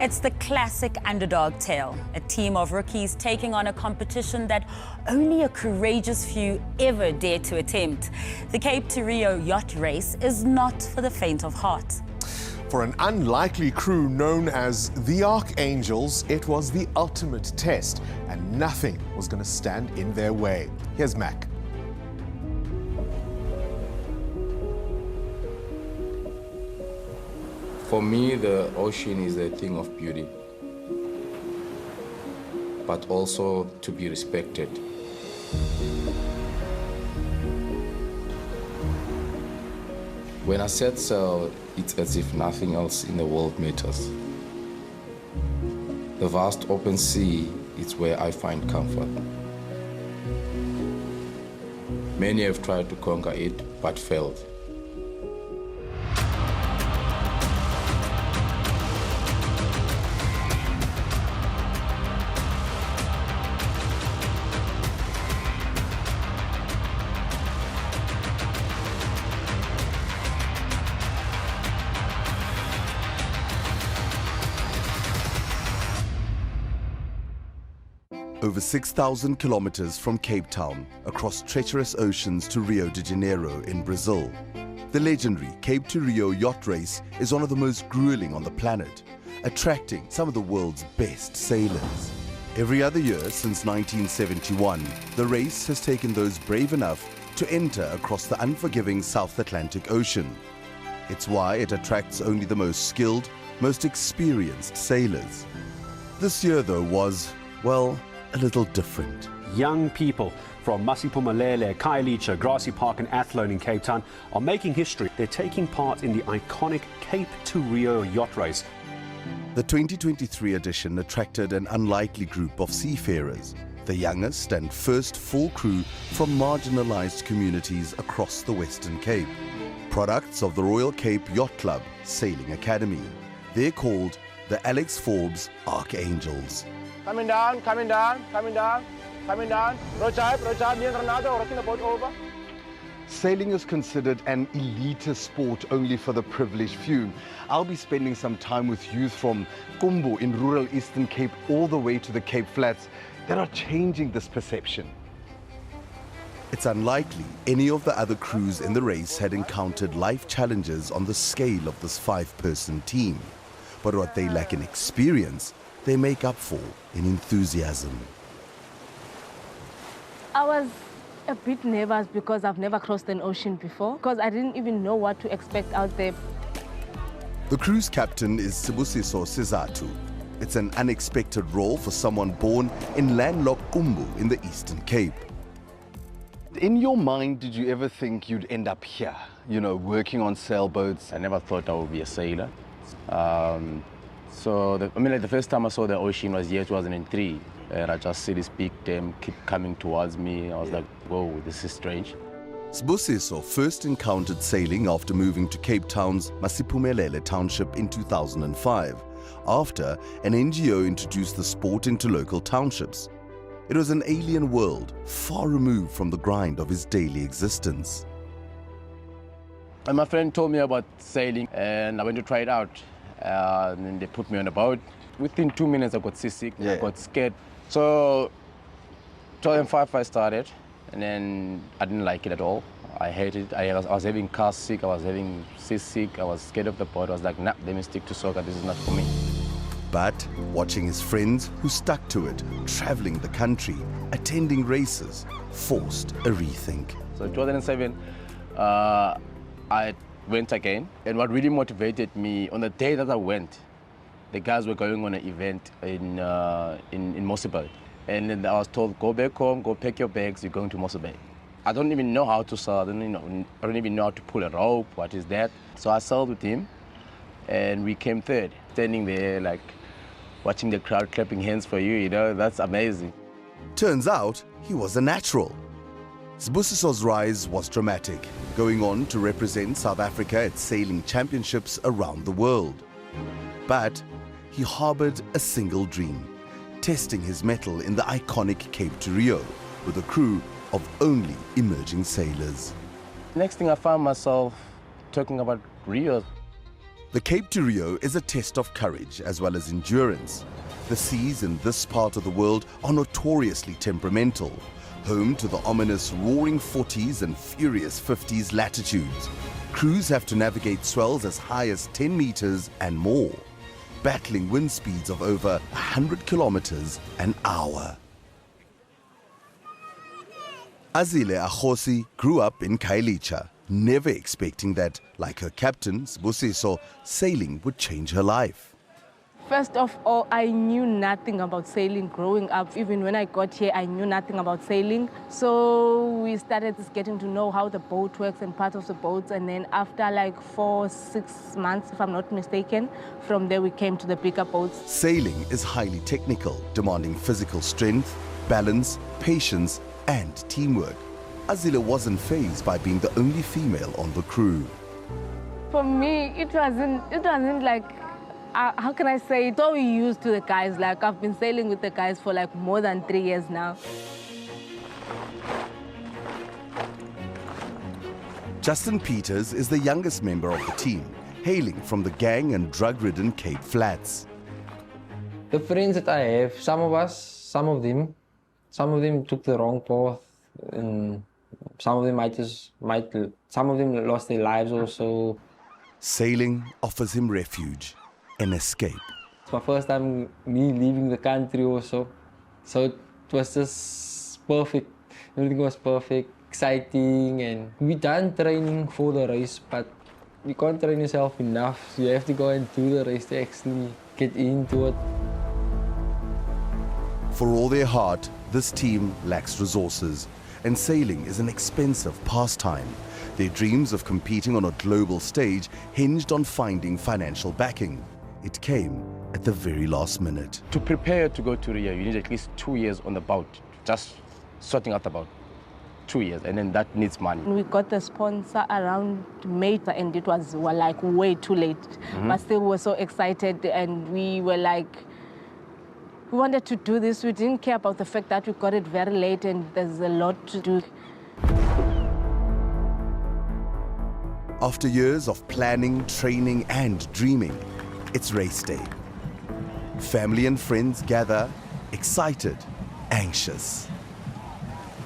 It's the classic underdog tale, a team of rookies taking on a competition that only a courageous few ever dare to attempt. The Cape to Rio yacht race is not for the faint of heart. For an unlikely crew known as the ArchAngels, it was the ultimate test, and nothing was going to stand in their way. Here's Mac. For me, the ocean is a thing of beauty, but also to be respected. When I set sail, it's as if nothing else in the world matters. The vast open sea is where I find comfort. Many have tried to conquer it, but failed. Over 6,000 kilometers from Cape Town, across treacherous oceans to Rio de Janeiro in Brazil. The legendary Cape to Rio yacht race is one of the most grueling on the planet, attracting some of the world's best sailors. Every other year since 1971, the race has taken those brave enough to enter across the unforgiving South Atlantic Ocean. It's why it attracts only the most skilled, most experienced sailors. This year, though, was, well, a little different. Young people from 𝗵𝗵𝗶𝘀𝗶, cie𝗿𝗶𝗶𝗴𝗍, Grassy Park and Athlone in Cape Town are making history. They're taking part in the iconic Cape to Rio yacht race. The 2023 edition attracted an unlikely group of seafarers, the youngest and first full crew from marginalised communities across the Western Cape. Products of the Royal Cape Yacht Club Sailing Academy. They're called the 𝗀𝗵𝗶𝗀𝗆𝗍𝗍 ArchAngels. Coming down, coming down, coming down, coming down. Rochard, me and Renato are rocking the boat over. Sailing is considered an elitist sport only for the privileged few. I'll be spending some time with youth from 𝗀𝗶𝗀 in rural Eastern Cape all the way to the Cape Flats that are changing this perception. It's unlikely any of the other crews in the race had encountered life challenges on the scale of this five-person team. But what they lack in experience, they make up for in enthusiasm. I was a bit nervous because I've never crossed an ocean before, because I didn't even know what to expect out there. The crew's captain is 𝗀𝗵𝗶𝗀𝗍𝗍 Sizathu. It's an unexpected role for someone born in landlocked 𝗀𝗶𝗀 in the Eastern Cape. In your mind, did you ever think you'd end up here, you know, working on sailboats? I never thought I would be a sailor. The first time I saw the ocean was year 2003, and I just see this big dam keep coming towards me. I was like, whoa, this is strange. 𝗀𝗵𝗶𝗀𝗍 first encountered sailing after moving to Cape Town's 𝗵𝗵𝗶𝗀𝗃𝗃 township in 2005, after an NGO introduced the sport into local townships. It was an alien world, far removed from the grind of his daily existence. And my friend told me about sailing, and I went to try it out. And then they put me on a boat. Within 2 minutes, I got seasick, I got scared. So 2005 I started, and then I didn't like it at all. I hated it. I was having car sick, I was having seasick, I was scared of the boat. I was like, nah, let me stick to soccer, this is not for me. But watching his friends who stuck to it, traveling the country, attending races, forced a rethink. So 2007, I went again, and what really motivated me, on the day that I went, the guys were going on an event in 𝗵𝗶𝗶𝗀𝗃, and then I was told, go back home, go pack your bags, you're going to 𝗵𝗶𝗃. I don't even know how to sail, I don't even know how to pull a rope, what is that? So I sailed with him, and we came third, standing there like watching the crowd clapping hands for you, that's amazing. Turns out he was a natural. 𝗀𝗵𝗶𝗀𝗍𝗍's rise was dramatic, going on to represent South Africa at sailing championships around the world. But he harbored a single dream, testing his mettle in the iconic Cape to Rio with a crew of only emerging sailors. Next thing I found myself talking about Rio. The Cape to Rio is a test of courage as well as endurance. The seas in this part of the world are notoriously temperamental, home to the ominous roaring 40s and furious 50s latitudes. Crews have to navigate swells as high as 10 meters and more, battling wind speeds of over 100 kilometers an hour. 𝗀𝗵𝗶𝗴𝗶𝘆 grew up in 𝗀𝗁𝗃𝗃, never expecting that, like her captain, 𝗬𝗵𝗶𝗀𝗆, sailing would change her life. First of all, I knew nothing about sailing growing up. Even when I got here, I knew nothing about sailing. So we started just getting to know how the boat works and parts of the boats. And then after like 4-6 months, if I'm not mistaken, from there we came to the bigger boats. Sailing is highly technical, demanding physical strength, balance, patience, and teamwork. 𝗀𝗵𝗶𝗴𝗶𝘆 wasn't fazed by being the only female on the crew. For me, it wasn't like, how can I say, so used to the guys. Like, I've been sailing with the guys for like more than 3 years now. Justin Peters is the youngest member of the team, hailing from the gang and drug-ridden Cape Flats. The friends that I have, some of them took the wrong path, and some of them some of them lost their lives also. Sailing offers him refuge, an escape. It's my first time me leaving the country also, so it was just perfect. Everything was perfect, exciting, and we done training for the race, but you can't train yourself enough. You have to go and do the race to actually get into it. For all their heart, this team lacks resources, and sailing is an expensive pastime. Their dreams of competing on a global stage hinged on finding financial backing. It came at the very last minute. To prepare to go to Rio, you need at least 2 years on the boat, just sorting out the boat. 2 years, and then that needs money. We got the sponsor around May, and it was like way too late. But still, we were so excited, and we were like, we wanted to do this. We didn't care about the fact that we got it very late, and there's a lot to do. After years of planning, training, and dreaming, it's race day. Family and friends gather, excited, anxious.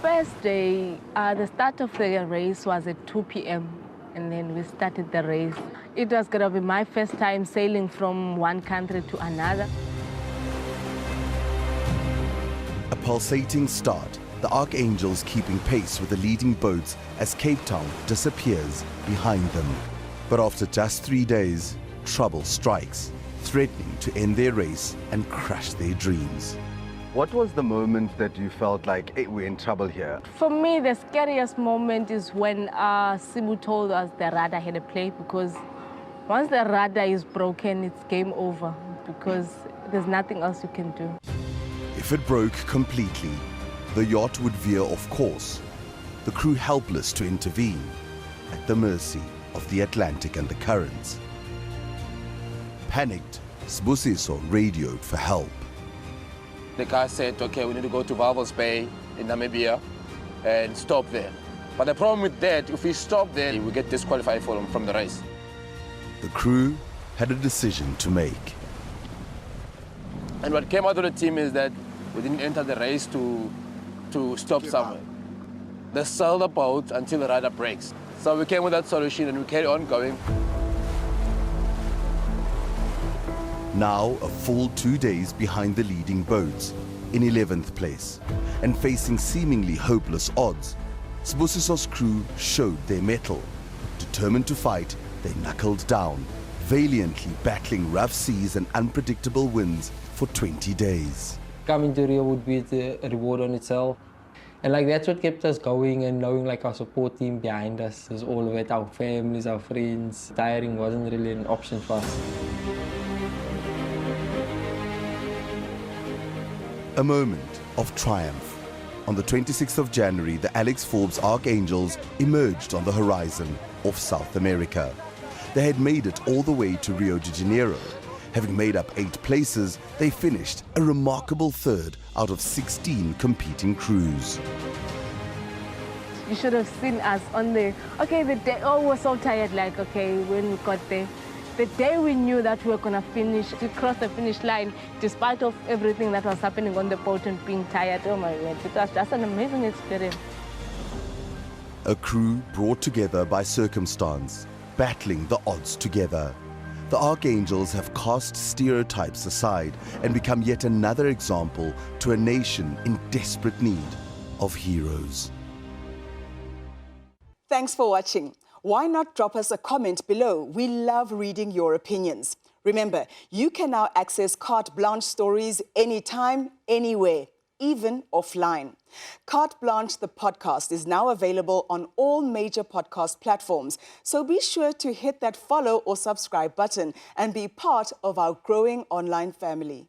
First day, the start of the race was at 2 p.m. and then we started the race. It was going to be my first time sailing from one country to another. A pulsating start, the ArchAngels keeping pace with the leading boats as Cape Town disappears behind them. But after just 3 days, trouble strikes, threatening to end their race and crush their dreams. What was the moment that you felt like, hey, we're in trouble here? For me, the scariest moment is when 𝗬𝗵𝗶𝗴𝗶𝘆 told us the rudder had a play, because once the rudder is broken, it's game over, because there's nothing else you can do. If it broke completely, the yacht would veer off course, the crew helpless to intervene, at the mercy of the Atlantic and the currents. Panicked, 𝗬𝗵𝗶𝗴𝗶𝘆 radioed for help. The guy said, okay, we need to go to Walvis Bay in Namibia and stop there. But the problem with that, if we stop there, we get disqualified from the race. The crew had a decision to make. And what came out of the team is that we didn't enter the race to stop somewhere. They sail the boat until the rudder breaks. So we came with that solution and we carry on going. Now a full 2 days behind the leading boats, in 11th place, and facing seemingly hopeless odds, 𝗬𝗵𝗶𝗴𝗶𝘆's crew showed their mettle. Determined to fight, they knuckled down, valiantly battling rough seas and unpredictable winds for 20 days. Coming to Rio would be a reward on itself. And like that's what kept us going, and knowing like our support team behind us is all of it, our families, our friends. Tiring wasn't really an option for us. A moment of triumph. On the 26th of January, the Alex Forbes ArchAngels emerged on the horizon of South America. They had made it all the way to Rio de Janeiro. Having made up 8 places, they finished a remarkable 3rd out of 16 competing crews. You should have seen us on the, okay, the day, oh, we were so tired, like, okay, when we got there, The day we knew that we were going to cross the finish line, despite of everything that was happening on the boat and being tired, oh my word, it was just an amazing experience. A crew brought together by circumstance, battling the odds together. The ArchAngels have cast stereotypes aside and become yet another example to a nation in desperate need of heroes. Thanks for watching. Why not drop us a comment below? We love reading your opinions. Remember, you can now access Carte Blanche stories anytime, anywhere, even offline. Carte Blanche, the podcast, is now available on all major podcast platforms. So be sure to hit that follow or subscribe button and be part of our growing online family.